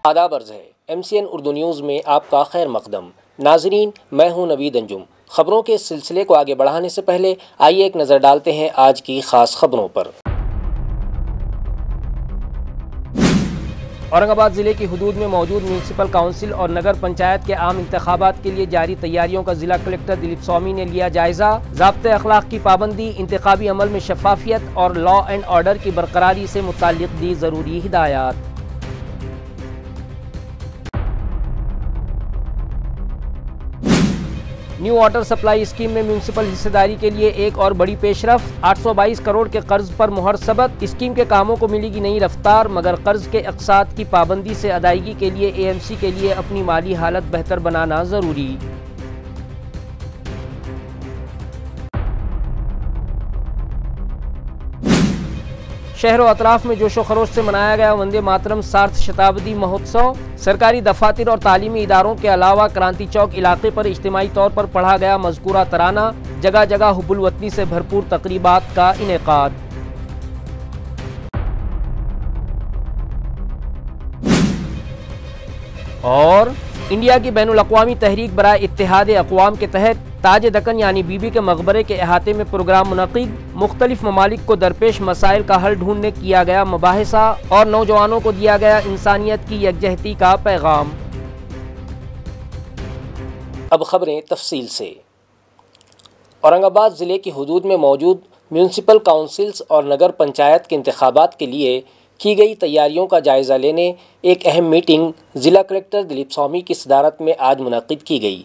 आदाब अर्ज़ है MCN उर्दू न्यूज़ में आपका खैर मकदम। नाजरीन, मैं हूं नवीद अंजुम। खबरों के सिलसिले को आगे बढ़ाने से पहले आइए एक नज़र डालते हैं आज की ख़ास खबरों पर। औरंगाबाद ज़िले की हुदूद में मौजूद म्यूनसिपल काउंसिल और नगर पंचायत के आम इंतखाबात के लिए जारी तैयारियों का ज़िला कलेक्टर दिलीप स्वामी ने लिया जायज़ा। ज़ाब्ते अखलाक की पाबंदी, इंतखाबी अमल में शफाफियत और लॉ एंड ऑर्डर की बरकरारी से मुताल्लिक़ दी ज़रूरी हिदायत। न्यू वाटर सप्लाई स्कीम में म्यूनसिपल हिस्सेदारी के लिए एक और बड़ी पेशरफ। 822 करोड़ के कर्ज पर मुहर सबत। स्कीम के कामों को मिलेगी नई रफ्तार, मगर कर्ज के अक़सात की पाबंदी से अदायगी के लिए AMC के लिए अपनी माली हालत बेहतर बनाना ज़रूरी। शहर व अतराफ में जोशो खरोश से मनाया गया वंदे मातरम सार्थ शताब्दी महोत्सव। सरकारी दफातर और तालीमी इदारों के अलावा क्रांति चौक इलाके पर इज्तिमाई तौर पर पढ़ा गया मज़कूरा तराना। जगह जगह हुब्बुल वतनी से भरपूर तकरीबात का इनेकाद। और इंडिया की बैनुल अक़वामी तहरीक बराए इत्तेहाद अक़वाम के तहत ताज दक्कन यानी बीबी के मकबरे के अहाते में प्रोग्राम मुनक़िद। मुख्तलिफ ममालिक को दरपेश मसाइल का हल ढूंढने किया गया मुबाहिसा और नौजवानों को दिया गया इंसानियत की यकजहती का पैगाम। अब खबरें तफसील से। औरंगाबाद ज़िले की हुदूद में मौजूद म्यूनसिपल काउंसिल्स और नगर पंचायत के इंतखाबात के लिए की गई तैयारियों का जायज़ा लेने एक अहम मीटिंग ज़िला कलेक्टर दिलीप स्वामी की सदारत में आज मुनक़िद की गई।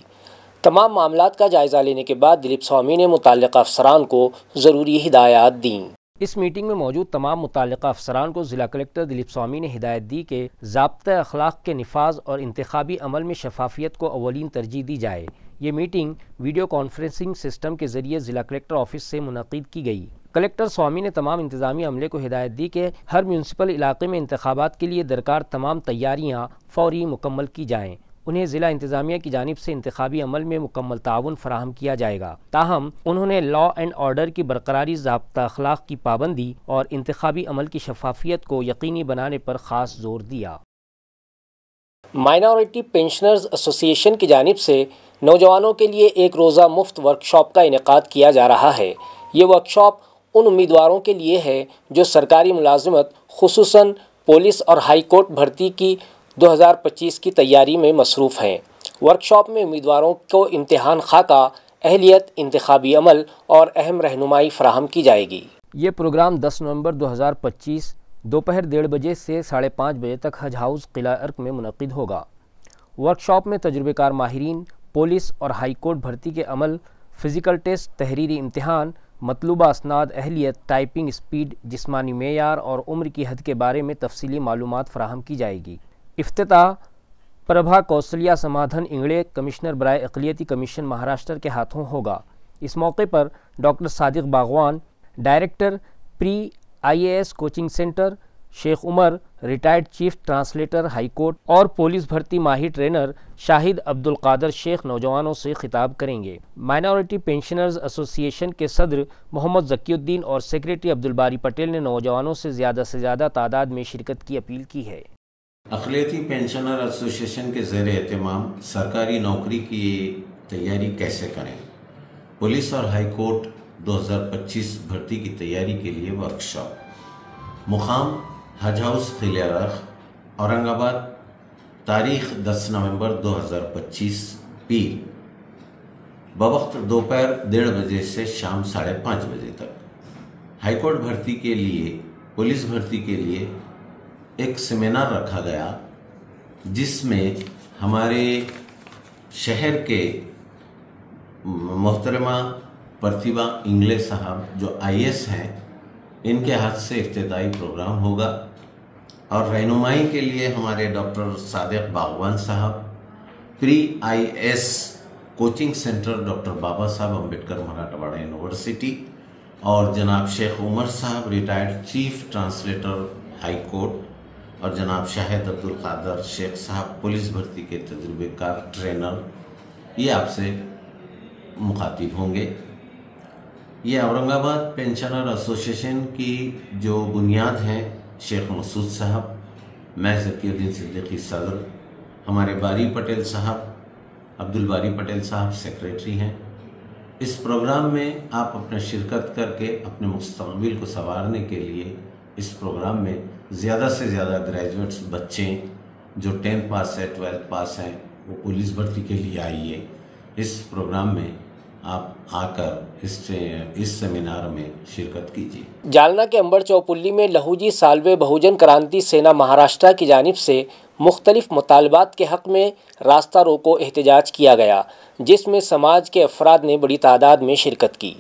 तमाम मामलात का जायज़ा लेने के बाद दिलीप स्वामी ने मुताल्लिक़ा अफसरान को ज़रूरी हिदायत दीं। इस मीटिंग में मौजूद तमाम मुताल्लिक़ा अफसरान को ज़िला कलेक्टर दिलीप स्वामी ने हिदायत दी कि ज़ाब्ते अखलाक के निफाज और इंतखाबी अमल में शफाफियत को अवलीन तरजीह दी जाए। ये मीटिंग वीडियो कॉन्फ्रेंसिंग सिस्टम के ज़रिए ज़िला कलेक्टर ऑफिस से मुनक़िद की गई। कलेक्टर स्वामी ने तमाम इंतज़ामी अमले को हिदायत दी कि हर म्यूनसिपल इलाके में इंतखाबात के लिए दरकार तमाम तैयारियाँ फ़ौरी मुकम्मल की जाएँ। उन्हें ज़िला इंतज़ामिया की जानिब से इंतखाबी अमल में मुकम्मल ताउन फराहम किया जाएगा। ताहम उन्होंने लॉ एंड ऑर्डर की बरकरारी, ज़ाब्ता अखलाक की पाबंदी और इंतखाबी अमल की शफाफियत को यकीनी बनाने पर ख़ास जोर दिया। माइनॉरिटी पेंशनर्स एसोसिएशन की जानिब से नौजवानों के लिए एक रोज़ा मुफ्त वर्कशॉप का इनेकाद किया जा रहा है। ये वर्कशॉप उन उम्मीदवारों के लिए है जो सरकारी मुलाजिमत, खुसूसन पुलिस और हाई कोर्ट भर्ती की 2025 की तैयारी में मसरूफ़ हैं। वर्कशॉप में उम्मीदवारों को इम्तिहान खाका, अहलियत, इंतखाबी अमल और अहम रहनुमाई फराहम की जाएगी। ये प्रोग्राम 10 नवंबर 2025 दोपहर 1:30 बजे से 5:30 बजे तक हज हाउस किला अर्क में मुनक़िद होगा। वर्कशॉप में तजुर्बेकार माहिरीन, पुलिस और हाई कोर्ट भर्ती के अमल, फ़िज़िकल टेस्ट, तहरीरी इम्तिहान, मतलूबा असनाद, अहलियत, टाइपिंग स्पीड, जिस्मानी मेयार और उम्र की हद के बारे में तफसीली मालूमात फ़राहम की जाएगी। इफ्तिताह प्रभा कौशल्या समाधन इंगड़े, कमिश्नर बराए अक़लियती कमीशन महाराष्ट्र के हाथों होगा। इस मौके पर doctor Sadiq Bagwan, director pre IAS coaching centre, Shaikh Umar, retired chief translator high court और पुलिस भर्ती माहिर ट्रेनर शाहिद अब्दुल कादर शेख नौजवानों से खिताब करेंगे। माइनॉरिटी पेंशनर्स एसोसिएशन के सदर मोहम्मद ज़कीउद्दीन और सेक्रेटरी अब्दुल बारी पटेल ने नौजवानों से ज़्यादा तादाद में शिरकत की अपील की है। अक़लियती पेंशनर एसोसिएशन के ज़ेर एहतमाम सरकारी नौकरी की तैयारी कैसे करें, पुलिस और हाई कोर्ट 2025 भर्ती की तैयारी के लिए वर्कशॉप। मुकाम हज हाउस किला अर्क, औरंगाबाद, तारीख़ 10 नवंबर 2025 पीर, बवक्त दोपहर 1:30 बजे से शाम 5:30 बजे तक। हाई कोर्ट भर्ती के लिए, पुलिस भर्ती के लिए एक सेमिनार रखा गया जिसमें हमारे शहर के मोहतरमा प्रतिभा इंगले साहब जो IAS हैं, इनके हाथ से इफ्तिताई प्रोग्राम होगा। और रहनुमाई के लिए हमारे doctor Sadiq Bagwan sahab, pre IAS coaching centre doctor Baba Sahab Ambedkar Marathwada university, और जनाब Sheikh Umar sahab, retired chief translator high court, और जनाब शाहिद अब्दुल कादर शेख साहब, पुलिस भर्ती के तजुर्बेकार ट्रेनर, ये आपसे मुखातिब होंगे। ये औरंगाबाद पेंशनर एसोसिएशन की जो बुनियाद हैं शेख मसूद साहब, मैं ज़कीउद्दीन सिद्दीकी सदर, हमारे बारी पटेल साहब, अब्दुल बारी पटेल साहब सेक्रेटरी हैं। इस प्रोग्राम में आप अपना शिरकत करके अपने मुस्तक़बिल को संवारने के लिए इस प्रोग्राम में ज़्यादा से ज़्यादा ग्रेजुएट्स बच्चे जो 10th पास है, 12th पास हैं, वो पुलिस भर्ती के लिए आइए। इस प्रोग्राम में आप आकर इस सेमिनार में शिरकत कीजिए। जालना के अंबर चौपुल्ली में लहूजी साल्वे बहुजन क्रांति सेना महाराष्ट्र की जानिब से मुख्तलिफ मुतालबात के हक़ में रास्ता रोको एहतजाज किया गया, जिसमें समाज के अफराद ने बड़ी तादाद में शिरकत की।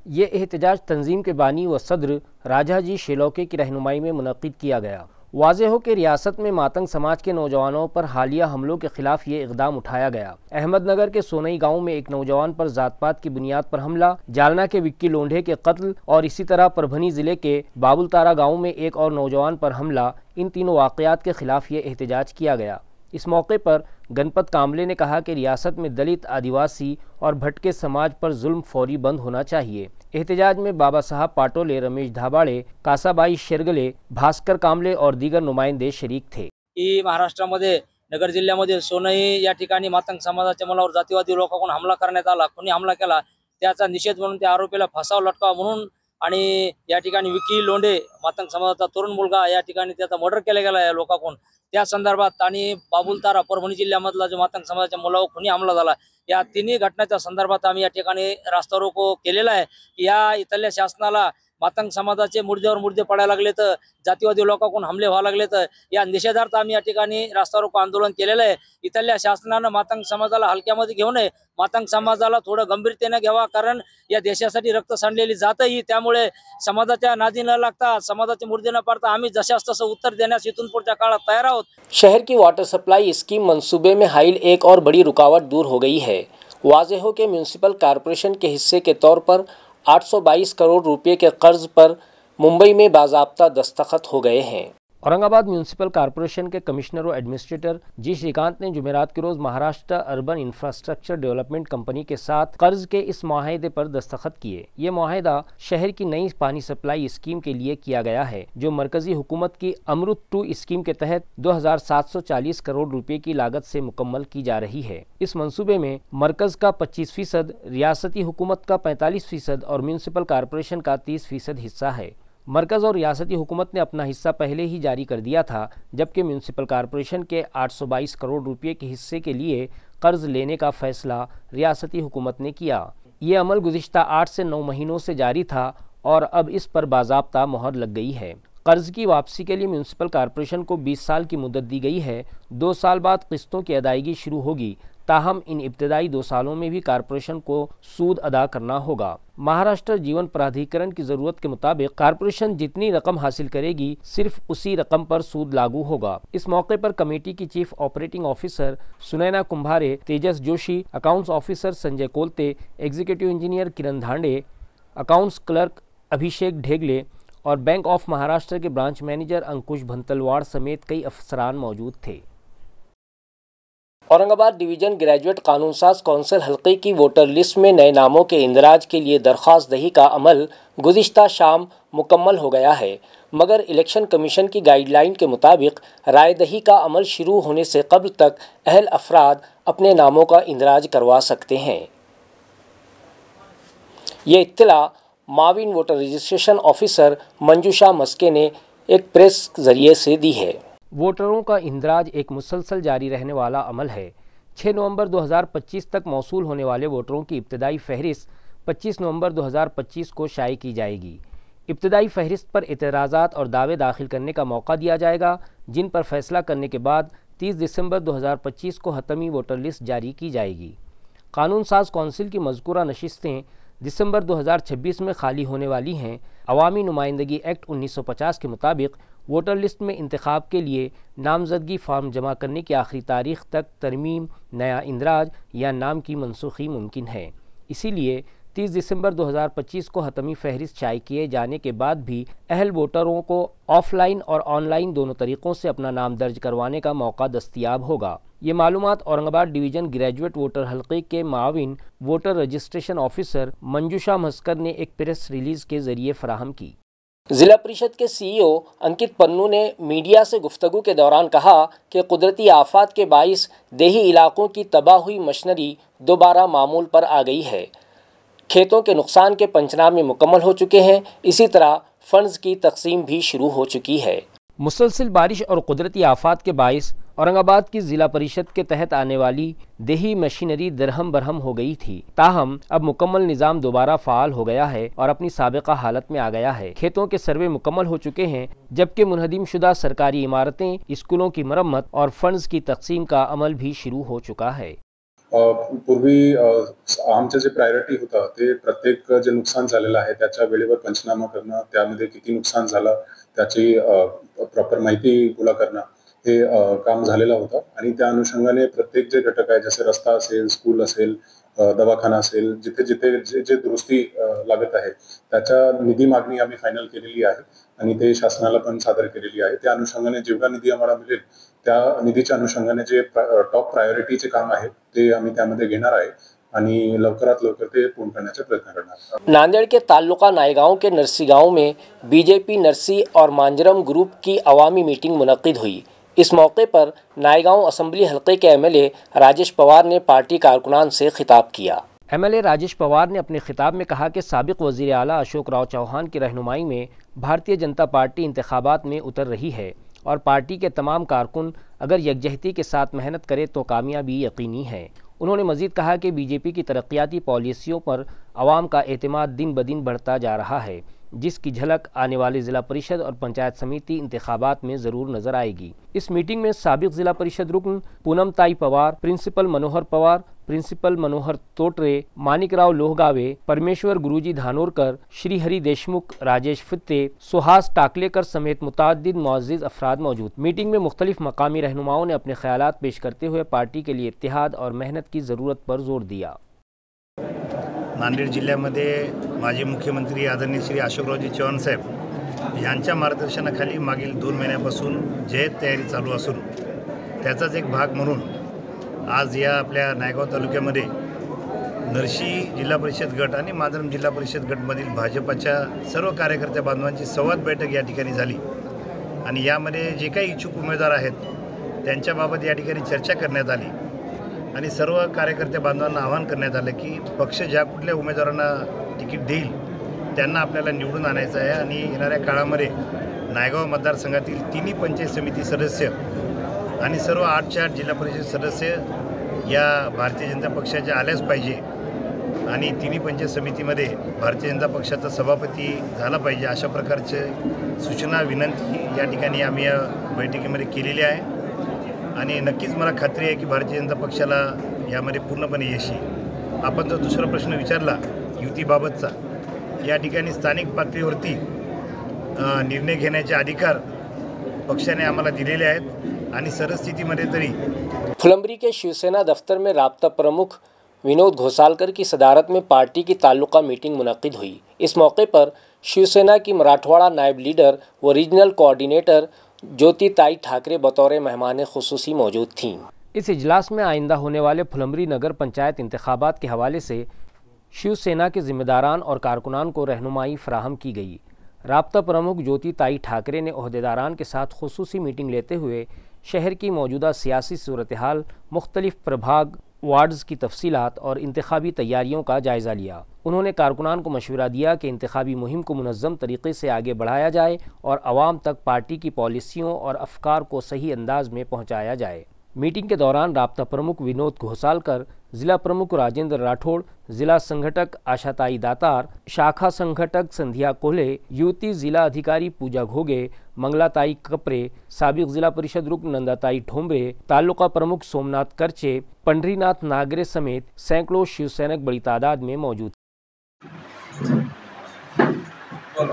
ये एहतजाज तंजीम के बानी व सदर राजाजी शेलौके की रहनुमाई में मुनक़िद किया गया। वाज़ेह हो कि रियासत में मातंग समाज के नौजवानों पर हालिया हमलों के खिलाफ ये इक़दाम उठाया गया। अहमदनगर के सोनई गांव में एक नौजवान पर ज़ात पात की बुनियाद पर हमला, जालना के विक्की लोंढे के कत्ल और इसी तरह परभनी ज़िले के बाबुलतारा गांव में एक और नौजवान पर हमला, इन तीनों वाक़यात के खिलाफ ये एहतजाज किया गया। इस मौके पर गणपत कामले ने कहा कि रियासत में दलित, आदिवासी और भटके समाज पर जुल्म फौरी बंद होना चाहिए। एहतजाज में बाबा साहब पाटोले, रमेश धाबाळे, कासाबाई शेरगले, भास्कर कामले और दीगर नुमाइंदे शरीक थे। महाराष्ट्रामध्ये नगर जिल्ह्यामध्ये सोनई या ठिकाणी मातंग समाजाच्या मुलावर जातीवादी लोकांकडून हमला करण्यात आला। कोणी हमला केला त्याचा निषेध म्हणून त्या आरोपीला फासावर लटकावा म्हणून आणि या ठिकाणी विक्की लोंढे मातंग समाजाचा तरुण मुलगा या ठिकाणी त्याचा मर्डर केला गेला या लोकांकडून। त्या संदर्भात आणि बाबुलतारा परभणी जिल्ह्यामधला जो मातंग समाजाच्या मुलावर खुनी हमला झाला, या तिन्ही घटनांच्या संदर्भात आम्ही या ठिकाणी रास्ता रोको केलेला आहे। या इथल्या शासनाला मातंग समाजाचे मुर्द्यावर मुर्दे पडायला लागले, तर जातीवादी लोकांकडून हमले व्हायला लागले, तर या निषेधार्थ आम्ही या ठिकाणी रास्ता रोको आंदोलन केलेलं आहे। इथल्या शासनानं मातंग समाजाला हलक्यामध्ये घेऊ नये, मातंग समाजाला थोडं गंभीरतेने घ्यावा, कारण या देशासाठी रक्त सांडलेली जात ही। त्यामुळे समाजाच्या नादी न लागता, समाजाचे मुर्दे न पाडता आम्ही जशास तसं उत्तर देण्यास इथून पुढच्या काळात तयार आहोत। शहर की वाटर सप्लाई स्कीम मंसूबे में हाइल एक और बड़ी रुकावट दूर हो गई है। वाज़ेह हो के म्यूनसिपल कॉरपोरेशन के हिस्से के तौर पर 822 करोड़ रुपए के कर्ज पर मुंबई में बाज़ाब्ता दस्तखत हो गए हैं। औरंगाबाद म्यूनसिपल कॉरपोरेशन के कमिश्नर व एडमिनिस्ट्रेटर जी श्रीकांत ने जुमेरात के रोज़ Maharashtra urban infrastructure development company के साथ कर्ज के इस माहिदे पर दस्तखत किए। ये माहिदा शहर की नई पानी सप्लाई स्कीम के लिए किया गया है, जो मरकजी हुकूमत की अमृत 2 स्कीम के तहत 2740 करोड़ रुपए की लागत से मुकम्मल की जा रही है। इस मंसूबे में मरकज का 25%, रियासती हुकूमत का 45% और म्यूनसिपल कॉरपोरेशन का 30% हिस्सा है। मरकज़ और रियासती हुकूमत ने अपना हिस्सा पहले ही जारी कर दिया था, जबकि म्यूनसिपल कॉरपोरेशन के 822 करोड़ रुपए के हिस्से के लिए कर्ज लेने का फैसला रियासती हुकूमत ने किया। ये अमल गुज़िश्ता 8 से 9 महीनों से जारी था और अब इस पर बाज़ाब्ता मोहर लग गई है। कर्ज की वापसी के लिए म्यूनसिपल कॉरपोरेशन को 20 साल की मुद्दत दी गई है। 2 साल बाद किस्तों की अदायगी शुरू होगी, ताहम इन इब्तदाई 2 सालों में भी कॉरपोरेशन को सूद अदा करना होगा। महाराष्ट्र जीवन प्राधिकरण की ज़रूरत के मुताबिक कॉरपोरेशन जितनी रकम हासिल करेगी, सिर्फ उसी रकम पर सूद लागू होगा। इस मौके पर कमेटी की chief operating officer Sunaina Kumbhare, Tejas Joshi, accounts officer Sanjay Kolte, executive engineer Kiran Dhande, accounts clerk Abhishek Dhegle और बैंक ऑफ महाराष्ट्र के ब्रांच मैनेजर अंकुश भंतलवाड़ समेत कई अफसरान मौजूद थे। औरंगाबाद डिवीज़न ग्रेजुएट कानून साज कौंसिल हल्के की वोटर लिस्ट में नए नामों के इंदराज के लिए दरख्वास्त दही का अमल गुज़िश्ता शाम मुकम्मल हो गया है, मगर इलेक्शन कमीशन की गाइडलाइन के मुताबिक राय दही का अमल शुरू होने से कब्ल तक अहल अफराद अपने नामों का इंदराज करवा सकते हैं। ये इत्तला माविन वोटर रजिस्ट्रेशन ऑफिसर मंजूषा मस्के ने एक प्रेस जरिए से दी है। वोटरों का इंदराज एक मुसलसल जारी रहने वाला अमल है। 6 नवंबर 2025 तक मौसूल होने वाले वोटरों की इब्तदाई फहरिस्त 25 नवंबर 2025 को शाये की जाएगी। इब्तदाई फहरिस्त पर एतराज़ात और दावे दाखिल करने का मौका दिया जाएगा, जिन पर फैसला करने के बाद 30 दिसंबर 2025 को हतमी वोटर लिस्ट जारी की जाएगी। कानून साज कौंसिल की मज़कूरा नशिस्तें दिसंबर 2026 में खाली होने वाली हैं। अवामी नुमाइंदगी एक्ट 1950 के मुताबिक वोटर लिस्ट में इंतखाब के लिए नामजदगी फार्म जमा करने की आखिरी तारीख तक तरमीम, नया इंदराज या नाम की मनसूखी मुमकिन है। इसीलिए 30 दिसंबर 2025 को हतमी फहरिस्त शाये किए जाने के बाद भी अहल वोटरों को ऑफलाइन और ऑनलाइन दोनों तरीक़ों से अपना नाम दर्ज करवाने का मौका दस्तयाब होगा। ये मालूमात औरंगाबाद डिवीज़न ग्रेजुएट वोटर हल्के के माविन वोटर रजिस्ट्रेशन ऑफिसर मंजूषा मस्कर ने एक प्रेस रिलीज़ के ज़रिए फराहम की। जिला परिषद के सीईओ अंकित पन्नू ने मीडिया से गुफ्तगू के दौरान कहा कि कुदरती आफात के बाइस देही इलाकों की तबाह हुई मशीनरी दोबारा मामूल पर आ गई है। खेतों के नुकसान के पंचनामे मुकम्मल हो चुके हैं। इसी तरह फंड्स की तकसीम भी शुरू हो चुकी है। मुसलसल बारिश और कुदरती आफात के बाइस औरंगाबाद की जिला परिषद के तहत आने वाली देही मशीनरी दरहम बरहम हो गई थी। ताहम अब मुकम्मल निज़ाम दोबारा फ़ाल हो गया है और अपनी साबिक़ा हालत में आ गया है। खेतों के सर्वे मुकम्मल हो चुके हैं, जबकि मुनहदिम शुदा सरकारी इमारतें, स्कूलों की मरम्मत और फंड्स की तकसीम का अमल भी शुरू हो चुका है। पूर्वी आमचं जे प्रायोरिटी होतं ते प्रत्येक जे नुकसान झालेलं आहे त्याच्या वेळेवर पंचनामा करणं, त्यामध्ये किती नुकसान झालं त्याची प्रॉपर माहिती गोळा करणं हे काम झालेलं होतं आणि त्या अनुषंगाने प्रत्येक जे घटक आहे जसे रस्ता असेल, स्कूल असेल, दवाखाना असेल, जिथे जिथे जे जे दुरुस्ती लागत आहे त्याच्या निधी मागणी आम्ही फायनल केलेली आहे आणि ते शासनाला पण सादर केलेली आहे। त्या अनुषंगाने जेवढा निधी आम्हाला मिळेल त्या निधीच्या अनुषंगाने जे टॉप प्रायोरिटीचे काम आहे ते आम्ही त्यामध्ये घेणार आहे आणि लवकरात लवकर ते पूर्ण करण्याचा प्रयत्न करणार। नांदेड़ के ताल्लुका नायगांव के नरसी गांव में बीजेपी नरसी और मांजरम ग्रुप की अवामी मीटिंग मुनक्किद हुई। इस मौके पर नायगांव असम्बली हल्के के एमएलए राजेश पवार ने पार्टी कारकुनान से खिताब किया। एमएलए राजेश पवार ने अपने खिताब में कहा कि साबिक वज़ीर आला अशोक राव चौहान की रहनुमाई में भारतीय जनता पार्टी इंतखाबात में उतर रही है और पार्टी के तमाम कारकुन अगर यकजहती के साथ मेहनत करे तो कामयाबी यकीनी है। उन्होंने मज़ीद कहा कि बीजेपी की तरक्याती पॉलिसियों पर आवाम का एतमाद दिन ब दिन बढ़ता जा रहा है, जिसकी झलक आने वाले ज़िला परिषद और पंचायत समिति इंतखाबात में ज़रूर नज़र आएगी। इस मीटिंग में साबिक ज़िला परिषद रुकन पूनम ताई पवार, प्रिंसिपल मनोहर पवार, प्रिंसिपल मनोहर तोटरे, मानिकराव लोहगावे, परमेश्वर गुरुजी धानोरकर, श्रीहरि देशमुख, राजेश फित्ते, सुहास टाकलेकर समेत मुताद्दिद मुअज़्ज़िज़ अफराद मौजूद। मीटिंग में मुख्तलिफ मकामी रहनुमाओं ने अपने ख्यालात पेश करते हुए पार्टी के लिए इत्तेहाद और मेहनत की ज़रूरत पर जोर दिया। नांदेड जिल्ह्यामध्ये माजी मुख्यमंत्री आदरणीय श्री अशोकरावजी चव्हाण साहेब यांच्या मार्गदर्शनाखाली मागील 2 महिन्यापासून जय्यत तयारी चालू असून त्याचाच एक भाग म्हणून आज या आपल्या नायगाव तालुक्यामध्ये नरशी जिल्हा परिषद गट आणि मांजरम जिल्हा परिषद गटमधील भाजपच्या सर्व कार्यकर्त्या बांधवांची संवाद बैठक या ठिकाणी झाली आणि यामध्ये जे काही इच्छुक उमेदवार आहेत त्यांच्याबाबत या ठिकाणी चर्चा करण्यात आली आणि सर्व कार्यकर्ते बांधवांना आवाहन करण्यात आलं की पक्ष ज्या कुठल्या उमेदवारांना तिकीट देईल त्यांना आपल्याला निवडून आणायचं आहे आणि येणाऱ्या काळामध्ये नायगाव मतदारसंघातील तिन्ही पंचायत समिती सदस्य आणि सर्व 8च्या 8 जिल्हा परिषद सदस्य या भारतीय जनता पक्षाचे आल्याच पाहिजे आणि तिन्ही पंचायत समितीमध्ये भारतीय जनता पक्षाचा सभापती झाला पाहिजे अशा प्रकारचे सूचना विनंती या ठिकाणी आम्ही या बैठकीमध्ये केलेली आहे आणि नक्कीच मला खात्री आहे की भारतीय जनता पक्षाला यामध्ये पूर्णपणे यश येईल। आपण जो दुसरा प्रश्न विचारला युतीबाबतचा, या ठिकाणी स्थानिक पातळीवरती निर्णय घेण्याचे अधिकार पक्षाने आम्हाला दिलेले आहेत आणि सरस्थितीमध्ये तरी फुलंब्री के शिवसेना दफ्तर में राब्ता प्रमुख विनोद घोसालकर की सदारत में पार्टी की ताल्लुका मीटिंग मुनक्किद हुई। इस मौके पर शिवसेना की मराठवाड़ा नायब लीडर व रीजनल कोऑर्डिनेटर ज्योति ताई ठाकरे बतौर मेहमान खुसूसी मौजूद थीं। इस इजलास में आइंदा होने वाले फुलंब्री नगर पंचायत इंतखाबात के हवाले से शिवसेना के जिम्मेदारान और कारकुनान को रहनुमाई फराहम की गई। राब्ता प्रमुख ज्योति ताई ठाकरे ने ओहदेदारान के साथ खुसूसी मीटिंग लेते हुए शहर की मौजूदा सियासी सूरत हाल, मुख्तलिफ प्रभाग वार्ड्स की तफसीलात और इंतखाबी तैयारियों का जायज़ा लिया। उन्होंने कारकुनान को मशवरा दिया कि इंतखाबी मुहिम को मुनज़्ज़म तरीक़े से आगे बढ़ाया जाए और आवाम तक पार्टी की पॉलिसियों और अफ़कार को सही अंदाज में पहुँचाया जाए। मीटिंग के दौरान राब्ता प्रमुख विनोद घोसालकर, ज़िला प्रमुख राजेंद्र राठौड़, ज़िला संगठक आशाताई दातार, शाखा संगठक संध्या कोल्हे, युवती ज़िला अधिकारी पूजा घोगे, मंगलाताई कपरे, साबिक ज़िला परिषद रुकन नंदाताई ठोंबरे, तालुका प्रमुख सोमनाथ करचे, पंढरीनाथ नागरे समेत सैकड़ों शिवसैनिक बड़ी तादाद में मौजूद।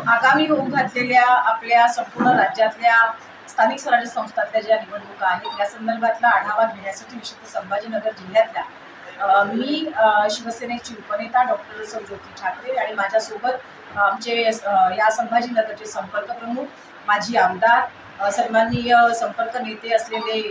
आगामी होऊ घातलेल्या आपल्या संपूर्ण राज्यातल्या स्थानिक स्वराज्य संस्थांतल्या ज्या निवडणुका आहेत या संदर्भातला आढावा घेण्यासाठी विशेषतः संभाजीनगर जिल्ह्यातल्या मी शिवसेनेची उपनेता डॉक्टर ज्योती ठाकरे आणि माझ्यासोबत आमचे या संभाजीनगरचे संपर्क प्रमुख, माजी आमदार, सन्माननीय संपर्क नेते असलेले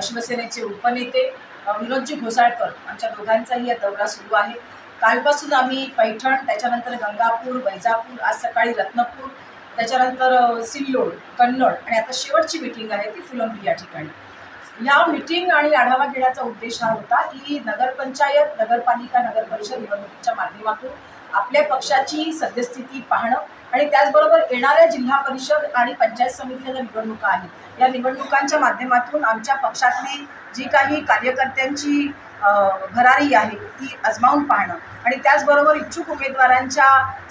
शिवसेनेचे उपनेते विनोदजी घोसाळकर, आमच्या दोघांचाही या दौरा सुरू आहे। कालपासून आम्ही पैठण, त्याच्यानंतर गंगापूर, वैजापूर, आज सकाळी रत्नपूर त्याच्यानंतर सिल्लोड, कन्नड आणि आता शेवटची मीटिंग आहे ती फुलंब्री या ठिकाणी. या मीटिंग आणि आढावा घेण्याचा उद्देश हा होता की नगरपंचायत, नगरपालिका, नगरपरिषद निवडणुकीच्या माध्यमातून आपल्या पक्षाची सद्यस्थिती पाहणं आणि त्याचबरोबर येणाऱ्या जिल्हा परिषद आणि पंचायत समितीच्या ज्या निवडणुका आहेत या निवडणुकांच्या माध्यमातून आमच्या पक्षातली जी काही कार्यकर्त्यांची भरारी आहे ती आजमावून पाहणं आणि त्याचबरोबर इच्छुक उमेदवारांच्या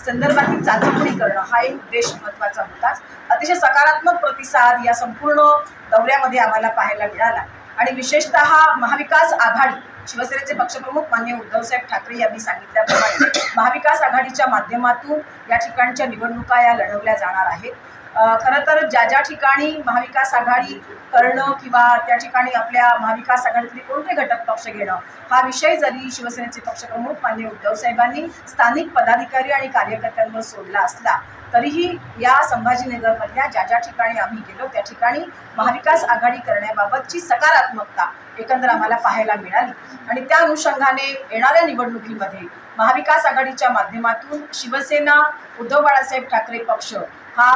संदर्भातील चाचपणी करणं हा एक उद्देश महत्त्वाचा होताच. अतिशय सकारात्मक प्रतिसाद या संपूर्ण दौऱ्यामध्ये आम्हाला पाहायला मिळाला आणि विशेषतः महाविकास आघाडी, शिवसेनेचे पक्षप्रमुख माननीय उद्धवसाहेब ठाकरे यांनी सांगितल्याप्रमाणे महाविकास आघाडीच्या माध्यमातून या ठिकाणच्या निवडणुका या लढवल्या जाणार आहेत. खरं तर ज्या ठिकाणी महाविकास आघाडी करणं किंवा त्या ठिकाणी आपल्या महाविकास आघाडीतले कोणते घटक पक्ष घेणं हा विषय जरी शिवसेनेचे पक्षप्रमुख माननीय उद्धवसाहेबांनी स्थानिक पदाधिकारी आणि कार्यकर्त्यांवर सोडला असला तरीही या संभाजीनगरमधल्या ज्या ठिकाणी आम्ही गेलो त्या ठिकाणी महाविकास आघाडी करण्याबाबतची सकारात्मकता एकंदर आम्हाला पाहायला मिळाली आणि त्या अनुषंगाने येणाऱ्या निवडणुकीमध्ये महाविकास आघाडीच्या माध्यमातून शिवसेना, उद्धव बाळासाहेब ठाकरे पक्ष हा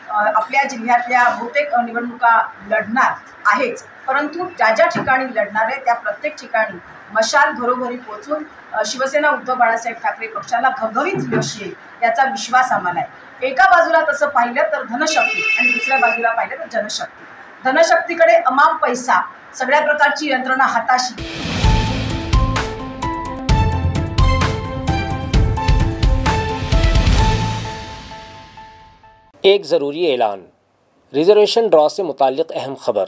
आपल्या जिल्ह्यातल्या बहुतेक निवडणुका लढणार आहेच, परंतु ज्या ठिकाणी लढणार आहे त्या प्रत्येक ठिकाणी मशाल घरोघरी पोहोचून शिवसेना, उद्धव बाळासाहेब ठाकरे पक्षाला घवघवीत यश येईल याचा विश्वास आम्हाला आहे. एका बाजूला तसं पाहिलं तर धनशक्ती आणि दुसऱ्या बाजूला पाहिलं तर जनशक्ती. धनशक्तीकडे अमाप पैसा, सगळ्या प्रकारची यंत्रणा हाताशी. एक ज़रूरी ऐलान। रिजर्वेशन ड्रॉ से मुताल्लिक़ अहम ख़बर।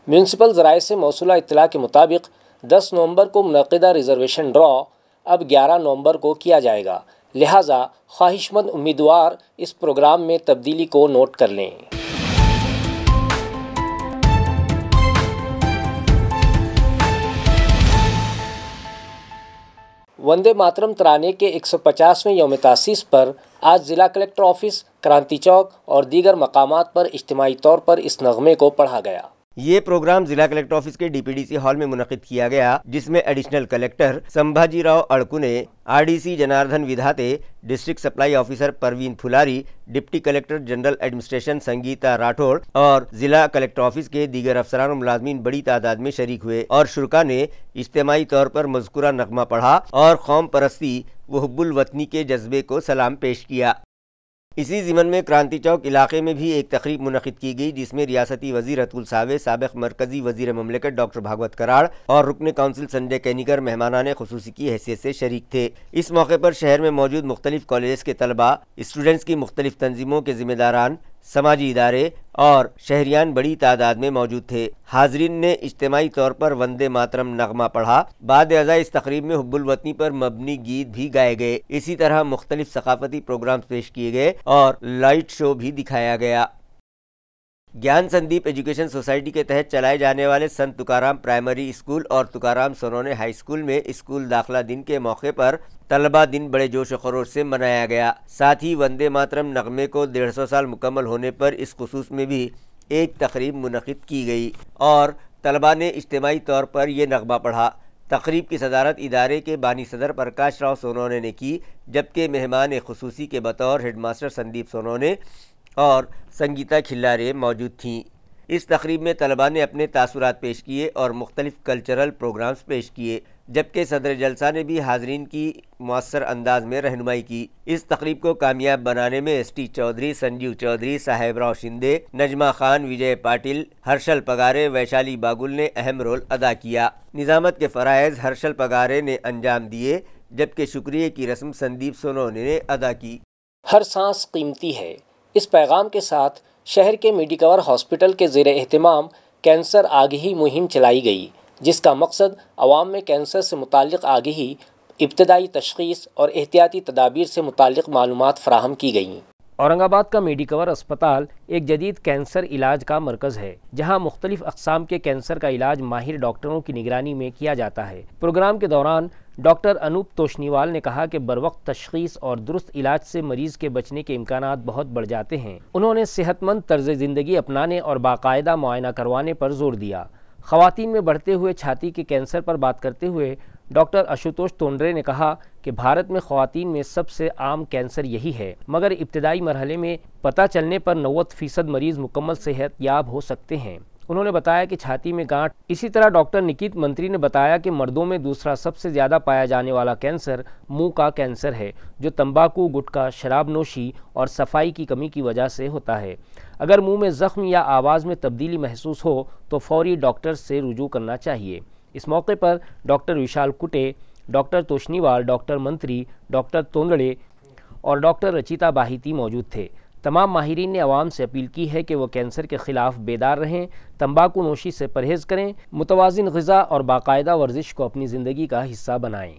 म्यूनसिपल ज़राए से मौसूला इत्तला के मुताबिक 10 नवंबर को मुनक़िदा रिजर्वेशन ड्रॉ अब 11 नवंबर को किया जाएगा, लिहाजा ख्वाहिशमंद उम्मीदवार इस प्रोग्राम में तब्दीली को नोट कर लें। वंदे मातरम तराने के 150वें यौम तासीस पर आज ज़िला कलेक्टर ऑफिस, क्रांति चौक और दीगर मकामात पर इज्तिमाई तौर पर इस नगमे को पढ़ा गया। ये प्रोग्राम जिला कलेक्टर ऑफिस के डीपीडीसी हॉल में मुनक़िद किया गया, जिसमें additional collector Sambhajirao Adkune, RDC Janardan Vidhate, district supply officer Parveen Phulari, deputy collector general administration Sangeeta Rathod और जिला कलेक्टर ऑफिस के दीगर अफसरान और मुलाजमीन बड़ी तादाद में शरीक हुए और शुरका ने इज्तिमाई तौर पर मज़कूरा नगमा पढ़ा और कौम परस्ती व हुब्बुल वतनी के जज्बे को सलाम पेश किया। इसी ज़िमन में क्रांति चौक इलाके में भी एक तकरीब मुनक़िद की गई, जिसमें रियासती वज़ीर अतुल सावे, साबिक़ मरकज़ी वज़ीर ममलिकत डॉक्टर भागवत कराड़ और रुकन काउंसिल संजय कैनिकर मेहमानाने खुसूसी की हैसियत से शरीक थे। इस मौके पर शहर में मौजूद मुख्तलिफ कॉलेज के तलबा, स्टूडेंट्स की मुख्तलिफ तंजीमों के ज़िम्मेदारान, समाजी इदारे और शहरियान बड़ी तादाद में मौजूद थे। हाजरीन ने इज्तिमाई तौर पर वंदे मातरम नगमा पढ़ा। बाद अज़ा इस तकरीब में हुब्बुल वतनी पर मबनी गीत भी गाए गए। इसी तरह मुख्तलिफ सकाफती प्रोग्राम पेश किए गए और लाइट शो भी दिखाया गया। ज्ञान संदीप एजुकेशन सोसाइटी के तहत चलाए जाने वाले संत तुकाराम प्राइमरी स्कूल और तुकाराम सोनोने हाई स्कूल में स्कूल दाखिला दिन के मौके पर तलबा दिन बड़े जोश व खरोश से मनाया गया। साथ ही वंदे मातरम नगमे को 150 साल मुकम्मल होने पर इस खुसूस में भी एक तकरीब मुनक़िद की गई और तलबा ने इज्तिमाई तौर पर यह नगमा पढ़ा। तकरीब की सदारत इदारे के बानी सदर प्रकाश राव सोनोने ने की, जबकि मेहमान खुसूसी के बतौर हेडमास्टर संदीप सोनोने और संगीता खिल्लारे मौजूद थीं। इस तकरीब में तलबा ने अपने तासुरात पेश किए और मुख्तलिफ कल्चरल प्रोग्राम्स पेश किए, जबकि सदर जलसा ने भी हाजरीन की मुअस्सर अंदाज में रहनुमाई की। इस तकरीब को कामयाब बनाने में एसटी चौधरी, संजीव चौधरी, साहेबराव शिंदे, नजमा खान, विजय पाटिल, हर्षल पगारे, वैशाली बागुल ने अहम रोल अदा किया। निज़ामत के फ़राइज़ हर्षल पगारे ने अंजाम दिए, जबकि शुक्रिया की रस्म संदीप सोनोने ने अदा की। हर सांस कीमती है। इस पैगाम के साथ शहर के मेडिकवर हॉस्पिटल के ज़ेर एहतिमाम कैंसर आगही मुहिम चलाई गई, जिसका मकसद अवाम में कैंसर से मुताल्लिक़ आगही, इब्तदाई तशख़ीस और एहतियाती तदाबीर से मुताल्लिक़ मालूमात फ़राहम की गईं। औरंगाबाद का मेडिकवर अस्पताल एक जदीद कैंसर इलाज का मरकज़ है, जहां मुख्तलिफ अक़साम के कैंसर का इलाज माहिर डॉक्टरों की निगरानी में किया जाता है। प्रोग्राम के दौरान डॉक्टर अनूप तोशनीवाल ने कहा कि बरवक्त तशख़ीस और दुरुस्त इलाज से मरीज़ के बचने के इम्कानात बहुत बढ़ जाते हैं। उन्होंने सेहतमंद तर्ज़ ज़िंदगी अपनाने और बाकायदा मुआयना करवाने पर जोर दिया। ख़वातीन में बढ़ते हुए छाती के कैंसर पर बात करते हुए डॉक्टर आशुतोष तोंडरे ने कहा कि भारत में ख़वातीन में सबसे आम कैंसर यही है, मगर इब्तदाई मरहले में पता चलने पर 90% मरीज़ मुकम्मल सेहतयाब हो सकते हैं। उन्होंने बताया कि छाती में गांठ। इसी तरह डॉक्टर निकित मंत्री ने बताया कि मर्दों में दूसरा सबसे ज़्यादा पाया जाने वाला कैंसर मुंह का कैंसर है, जो तंबाकू, गुटखा, शराब नोशी और सफाई की कमी की वजह से होता है। अगर मुंह में ज़ख्म या आवाज़ में तब्दीली महसूस हो तो फौरी डॉक्टर से रुजू करना चाहिए। इस मौके पर डॉक्टर विशाल कुटे, डॉक्टर तोशनीवाल, डॉक्टर मंत्री, डॉक्टर तोंदड़े और डॉक्टर रचिता बाहिती मौजूद थे। तमाम माहिरीन ने आवाम से अपील की है कि वह कैंसर के ख़िलाफ़ बेदार रहें, तंबाकू नोशी से परहेज़ करें, मुतवाज़िन ग़िज़ा और बाकायदा वर्जिश को अपनी ज़िंदगी का हिस्सा बनाएं।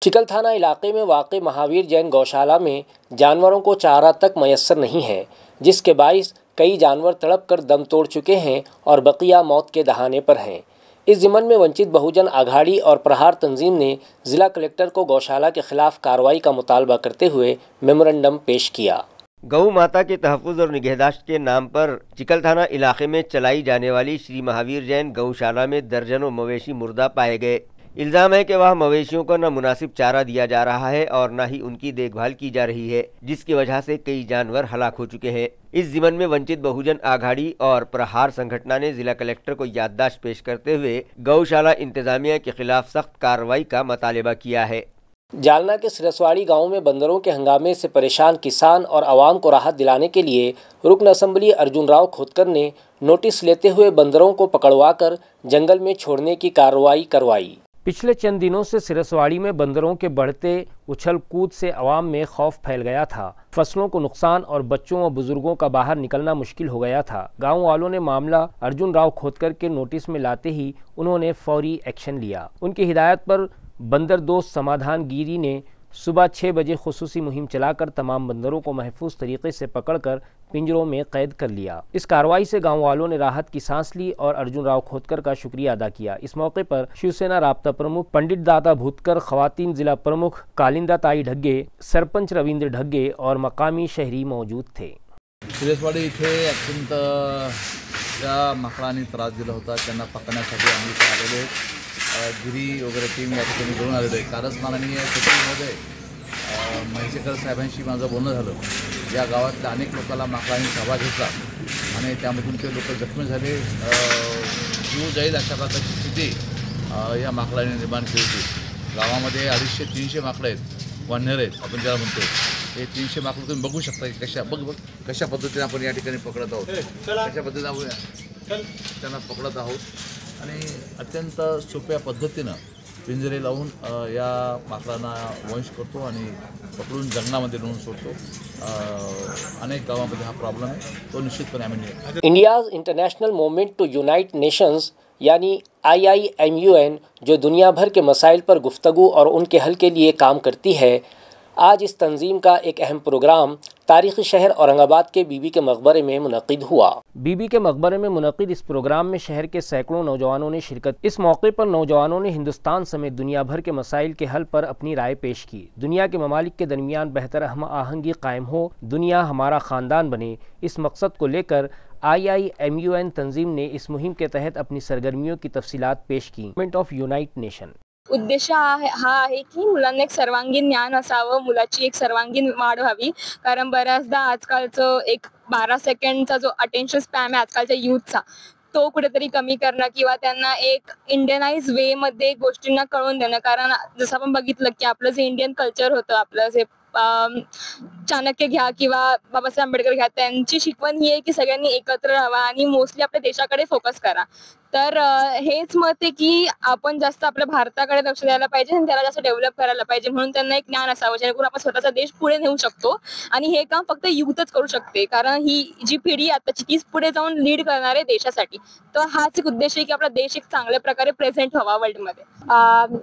चिकल थाना इलाके में वाक़े महावीर जैन गौशाला में जानवरों को चारा तक मैसर नहीं है, जिसके बाइस कई जानवर तड़प कर दम तोड़ चुके हैं और बकिया मौत के दहाने पर हैं। इस ज़िमन में वंचित बहुजन आघाड़ी और प्रहार तंजीम ने ज़िला कलेक्टर को गौशाला के ख़िलाफ़ कार्रवाई का मुतालबा करते हुए मेमोरेंडम पेश किया। गौ माता के तहफ़्फ़ुज़ और निगहदाश्त के नाम पर चिकल थाना इलाके में चलाई जाने वाली श्री महावीर जैन गौशाला में दर्जनों मवेशी मुर्दा पाए गए। इल्ज़ाम है कि वहाँ मवेशियों को न मुनासिब चारा दिया जा रहा है और न ही उनकी देखभाल की जा रही है, जिसकी वजह से कई जानवर हलाक हो चुके हैं। इस ज़िमन में वंचित बहुजन आघाड़ी और प्रहार संगठन ने जिला कलेक्टर को याददाश्त पेश करते हुए गौशाला इंतजामिया के खिलाफ सख्त कार्रवाई का मुतालबा किया है। जालना के सिरसवाड़ी गांव में बंदरों के हंगामे से परेशान किसान और आवाम को राहत दिलाने के लिए रुकन असम्बली अर्जुन राव खोदकर ने नोटिस लेते हुए बंदरों को पकड़वाकर जंगल में छोड़ने की कार्रवाई करवाई। पिछले चंद दिनों से सिरसवाड़ी में बंदरों के बढ़ते उछल कूद से आवाम में खौफ फैल गया था। फसलों को नुकसान और बच्चों व बुजुर्गों का बाहर निकलना मुश्किल हो गया था। गांव वालों ने मामला अर्जुन राव खोदकर के नोटिस में लाते ही उन्होंने फौरी एक्शन लिया। उनकी हिदायत पर बंदर दोस्त समाधान गिरी ने सुबह 6 बजे खुसूसी मुहिम चलाकर तमाम बंदरों को महफूज तरीके से पकड़कर पिंजरों में कैद कर लिया। इस कार्रवाई से गांव वालों ने राहत की सांस ली और अर्जुन राव खोदकर का शुक्रिया अदा किया। इस मौके पर शिवसेना राब्ता प्रमुख पंडित दाता भूतकर, खवातीन जिला प्रमुख कालिंदा ताई ढग्गे, सरपंच रविंद्र ढग्गे और मकामी शहरी मौजूद थे। सिरसवाडी इथे अत्यंत ज्या माकडांनी त्रास दिला होता त्यांना पकडण्यासाठी आम्ही आलेलो आहे। गिरी वगैरे टीम या ठिकाणी घेऊन आलेलो आहे। कालच माननीय सचिवमध्ये म्हैसेकर साहेबांशी माझं बोलणं झालं। या गावातल्या अनेक लोकांना माकडांनी सहभाग घेतला आणि त्यामधून ते लोक जखमी झाले। जीव जाईल अशा प्रकारची स्थिती या माकडांनी निर्माण केली होती। गावामध्ये 250-300 माकडं आहेत, वन्हेर आहेत आपण ज्याला म्हणतो। हे 300 माकडं तुम्ही बघू शकता की कशा पद्धतीने आपण या ठिकाणी पकडत आहोत, कशा पद्धतीने आपण त्यांना पकडत आहोत आणि अत्यंत सोप्या पद्धतीनं पिंजरे लावून या माकडांना वंश करतो आणि पकडून जंगलामध्ये नेऊन सोडतो। अनेक गावांमध्ये हा प्रॉब्लेम आहे, तो निश्चितपणे आम्ही India's international movement to unite nations यानी IIMUN जो दुनिया भर के मसाइल पर गुफ्तगू और उनके हल के लिए काम करती है, आज इस तंजीम का एक अहम प्रोग्राम तारीख़ी शहर औरंगाबाद के बीबी के मकबरे में मुनक़िद हुआ। बीबी के मकबरे में मुनक़िद इस प्रोग्राम में शहर के सैकड़ों नौजवानों ने शिरकत। इस मौके पर नौजवानों ने हिंदुस्तान समेत दुनिया भर के मसाइल के हल पर अपनी राय पेश की। दुनिया के ममालिक के दरमियान बेहतर हम आहंगी कायम हो, दुनिया हमारा ख़ानदान बने, इस मकसद को लेकर IIMUN तंजीम ने इस मुहिम के तहत अपनी सरगर्मियों की तफसीलात पेश की। मूवमेंट ऑफ यूनाइट नेशन उद्देश हा आहे की मुलांना एक सर्वांगीण ज्ञान असावं, मुलाची एक सर्वांगीण वाढ व्हावी। कारण बऱ्याचदा आजकालचं एक 12 सेकंडचा जो अटेन्शन स्पॅम आहे आजकालच्या यूथचा, तो कुठेतरी कमी करणं किंवा त्यांना एक इंडियनाइज वे मध्ये गोष्टींना कळून देणं। कारण जसं आपण बघितलं की आपलं जे इंडियन कल्चर होतं, आपलं जे चाणक्य घ्या किंवा बाबासाहेब आंबेडकर घ्या, त्यांची शिकवण ही आहे की सगळ्यांनी एकत्र राहावा आणि मोस्टली आपल्या देशाकडे फोकस करा। तर हेच मत आहे की आपण जास्त आपल्या भारताकडे लक्ष द्यायला पाहिजे आणि त्याला जास्त डेव्हलप करायला पाहिजे। म्हणून त्यांना एक ज्ञान असावं जेणेकरून आपण स्वतःचा देश पुढे नेऊ शकतो आणि हे काम फक्त यूथच करू शकते। कारण ही जी पिढी आताची तीच पुढे जाऊन लीड करणार आहे देशासाठी। तर हाच एक उद्देश आहे की आपला देश एक चांगल्या प्रकारे प्रेझेंट व्हावा वर्ल्ड में।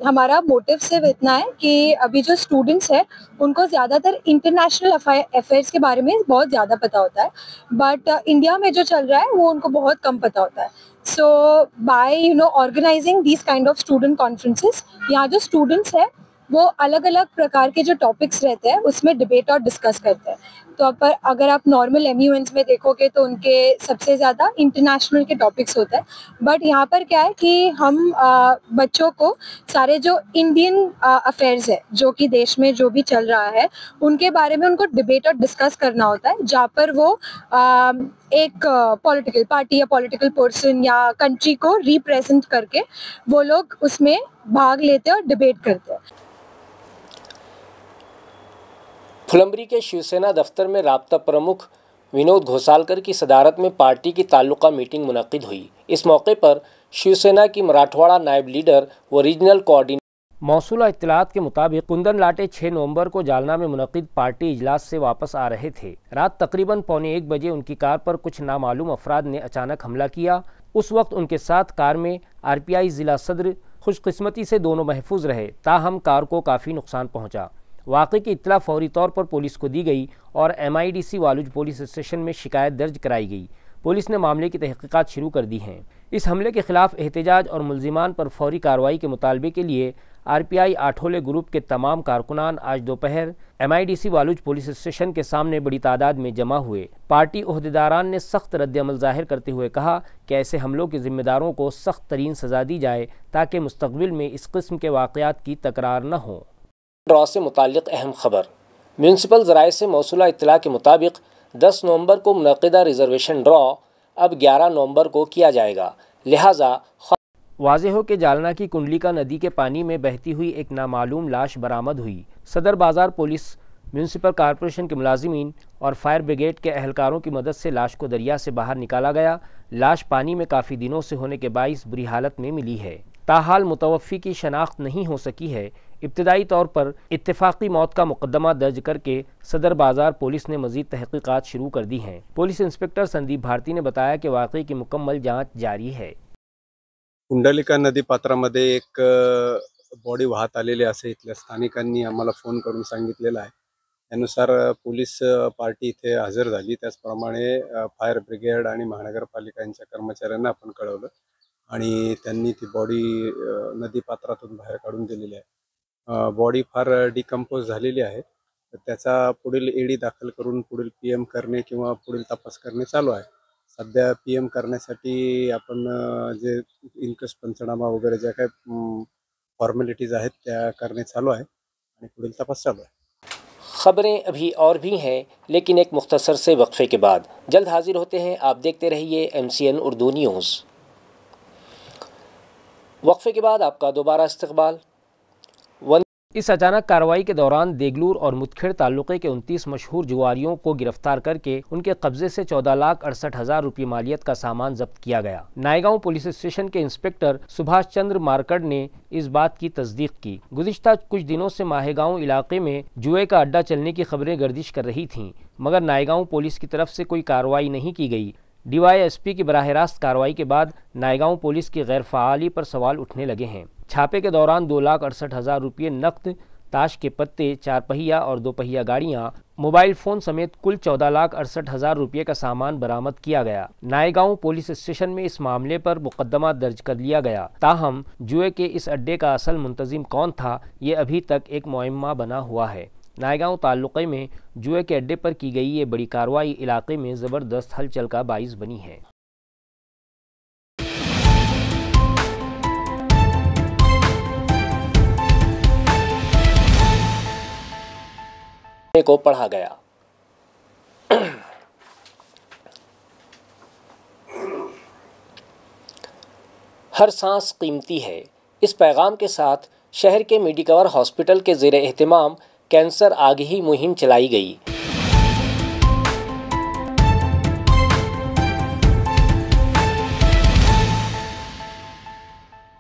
हमारा मोटिव सिर्फ इतना है कि अभी जो स्टूडेंट्स हैं उनको ज़्यादातर इंटरनेशनल अफेयर्स के बारे में बहुत ज़्यादा पता होता है, बट इंडिया में जो चल रहा है वो उनको बहुत कम पता होता है। So by organising these kind of student conferences, यहाँ जो स्टूडेंट्स हैं वो अलग अलग प्रकार के जो टॉपिक्स रहते हैं उसमें डिबेट और डिस्कस करते हैं। तो अगर आप नॉर्मल MUNs में देखोगे तो उनके सबसे ज़्यादा इंटरनेशनल के टॉपिक्स होते हैं, बट यहाँ पर क्या है कि हम बच्चों को सारे जो इंडियन अफेयर्स है, जो कि देश में जो भी चल रहा है, उनके बारे में उनको डिबेट और डिस्कस करना होता है, जहाँ पर वो एक पॉलिटिकल पार्टी या पॉलिटिकल पर्सन या कंट्री को रिप्रेजेंट करके वो लोग उसमें भाग लेते हैं और डिबेट करते हैं। फुलंब्री के शिवसेना दफ्तर में राब्ता प्रमुख विनोद घोसालकर की सदारत में पार्टी की ताल्लुका मीटिंग मुनक्किद हुई। इस मौके पर शिवसेना की मराठवाड़ा नायब लीडर व रीजनल कोऑर्डिनेटर मौसूला इत्तलात के मुताबिक कुंदन लाटे 6 नवंबर को जालना में मुनक्किद पार्टी इजलास से वापस आ रहे थे। रात तकरीबन 1:15 बजे उनकी कार पर कुछ नामालूम अफराद ने अचानक हमला किया। उस वक्त उनके साथ कार में RPI जिला सदर खुशकिस्मती से दोनों महफूज रहे, ताहम कार को काफ़ी नुकसान पहुंचा। वाक़े की इत्तला फौरी तौर पर पुलिस को दी गई और MIDC वालुज पुलिस स्टेशन में शिकायत दर्ज कराई गई। पुलिस ने मामले की तहकीकात शुरू कर दी हैं। इस हमले के खिलाफ एहतजाज और मुल्जिमान पर फौरी कार्रवाई के मुतालबे के लिए RPI आठोले ग्रुप के तमाम कारकुनान आज दोपहर MIDC वालुज पुलिस स्टेशन के सामने बड़ी तादाद में जमा हुए। पार्टी ओहदेदारान ने सख्त रद्द-ए-अमल ज़ाहिर करते हुए कहा कि ऐसे हमलों के जिम्मेदारों को सख्त तरीन सज़ा दी जाए ताकि मुस्तक़बिल में इस किस्म के वाक़यात की तकरार न हो। ड्रॉ से मुताल्लिक़ अहम खबर। म्यूनसिपल ज़राए से मौसूला इत्तला के मुताबिक 10 नवंबर को मुनक़िदा रिजर्वेशन ड्रॉ अब 11 नवंबर को किया जाएगा, लिहाजा वाज़ेह हो कि जालना की कुंडलिका नदी के पानी में बहती हुई एक नामालूम लाश बरामद हुई। सदर बाज़ार पुलिस, म्यूनसिपल कॉरपोरेशन के मुलाजिमीन और फायर ब्रिगेड के अहलकारों की मदद से लाश को दरिया से बाहर निकाला गया। लाश पानी में काफ़ी दिनों से होने के बाइस बुरी हालत में मिली है। ताहाल मुतवफ़ी की शनाख्त नहीं हो सकी है। इब्तदाई तौर पर इत्तेफाकी मौत का मुकदमा दर्ज करके सदर बाज़ार पुलिस ने मज़ीद तहक़ीक़ात शुरू कर दी हैं। पुलिस इंस्पेक्टर संदीप भारती ने बताया कि वाक़े की मुकम्मल जाँच जारी है। कुंडलिका नदी पात्रामध्ये एक बॉडी वाहत आलेली असे इथल्या स्थानिकांनी आम्हाला फोन करून सांगितलेलं आहे। त्यानुसार पोलीस पार्टी इथे हजर झाली। त्याचप्रमाणे फायर ब्रिगेड आणि महानगरपालिकांच्या कर्मचाऱ्यांना आपण कळवलं आणि त्यांनी ती बॉडी नदी पात्रातून बाहेर काढून दिलेली आहे। बॉडी फार डिकम्पोज झालेली आहे, तर त्याचा पुढील ED दाखल करून पुढील PM करणे किंवा पुढील तपास करणे चालू आहे। सध्या PM करण्यासाठी आपण जे इनक्वेस्ट पंचनामा वगैरे ज्या काही फॉर्मॅलिटीज आहेत त्या करणे चालू आहे आणि पुढील तपास चालू आहे। खबरें अभी और भी हैं, लेकिन एक मुख्तसर से वक्फे के बाद जल्द हाजिर होते हैं। आप देखते रहिए MCN उर्दू न्यूज़। वक्फे के बाद आपका दोबारा इस्तकबाल। इस अचानक कार्रवाई के दौरान देगलूर और मुतखेड़ ताल्लुक़े के 29 मशहूर जुआरियों को गिरफ्तार करके उनके कब्जे से 14,68,000 रुपये मालियत का सामान जब्त किया गया। नायगांव पुलिस स्टेशन के इंस्पेक्टर सुभाष चंद्र मारकड़ ने इस बात की तस्दीक की। गुज़िश्ता कुछ दिनों से माहेगांव इलाके में जुए का अड्डा चलने की खबरें गर्दिश कर रही थीं, मगर नायगांव पुलिस की तरफ से कोई कार्रवाई नहीं की गई। DYSP की बराह रास्त कार्रवाई के बाद नायगांव पुलिस की गैर फ़ाली पर सवाल उठने लगे हैं। छापे के दौरान 2,68,000 रुपये नकद, ताश के पत्ते, 4 पहिया और 2 पहिया गाड़ियाँ, मोबाइल फ़ोन समेत कुल 14,68,000 रुपये का सामान बरामद किया गया। नायगांव पुलिस स्टेशन में इस मामले पर मुकदमा दर्ज कर लिया गया। ताहम जुए के इस अड्डे का असल मुंतजिम कौन था, ये अभी तक एक मुअम्मा बना हुआ है। नायगांव ताल्लुक़े में जुए के अड्डे पर की गई ये बड़ी कार्रवाई इलाके में ज़बरदस्त हलचल का बाइस बनी है। को पढ़ा गया। हर सांस कीमती है। इस पैगाम के साथ शहर के मेडिकवर हॉस्पिटल के ज़ेर एहतिमाम कैंसर आगही मुहिम चलाई गई।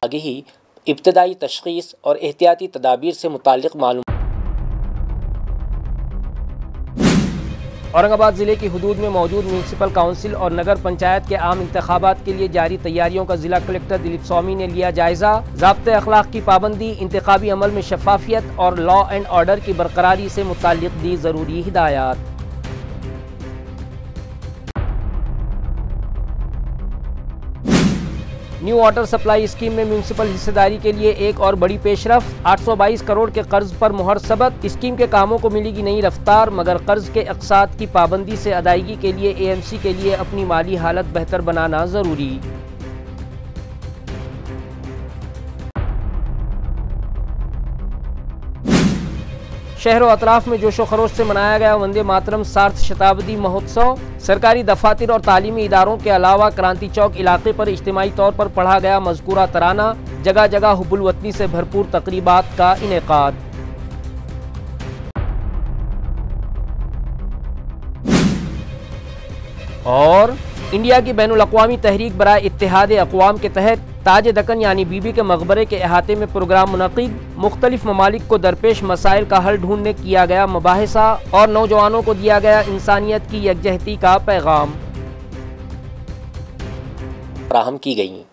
आगही इब्तदाई तशख़ीस और एहतियाती तदाबीर से मुताल्लिक़ मालूम। औरंगाबाद ज़िले की हुदूद में मौजूद म्यूनसिपल काउंसिल और नगर पंचायत के आम इंतखाबात के लिए जारी तैयारियों का ज़िला कलेक्टर दिलीप स्वामी ने लिया जायज़ा। ज़ाब्ते अखलाक की पाबंदी, इंतखाबी अमल में शफाफियत और लॉ एंड ऑर्डर की बरकरारी से मुताल्लिक़ दी ज़रूरी हिदायत। न्यू वाटर सप्लाई स्कीम में म्यूनिसिपल हिस्सेदारी के लिए एक और बड़ी पेशरफ, 822 करोड़ के कर्ज पर मुहर सबत। स्कीम के कामों को मिलेगी नई रफ्तार, मगर कर्ज के अक़सात की पाबंदी से अदायगी के लिए एएमसी के लिए अपनी माली हालत बेहतर बनाना जरूरी। शहर व अतराफ में जोशो खरोश से मनाया गया वंदे मातरम सार्थ शताब्दी महोत्सव। सरकारी दफातर और तालीमी इदारों के अलावा क्रांति चौक इलाके पर इज्तिमाई तौर पर पढ़ा गया मज़कूरा तराना। जगह जगह हुब्बुल वतनी से भरपूर तकरीबात का इनेकाद। और इंडिया की बैनुल अक़वामी तहरीक बराए इत्तेहाद अक़वाम के तहत ताज दक्कन यानी बीबी के मकबरे के अहाते में प्रोग्राम मुनक़िद। मुख्तलिफ ममालिक को दरपेश मसाइल का हल ढूंढने किया गया मुबाहिसा और नौजवानों को दिया गया इंसानियत की यकजहती का पैगाम फराहम की गई।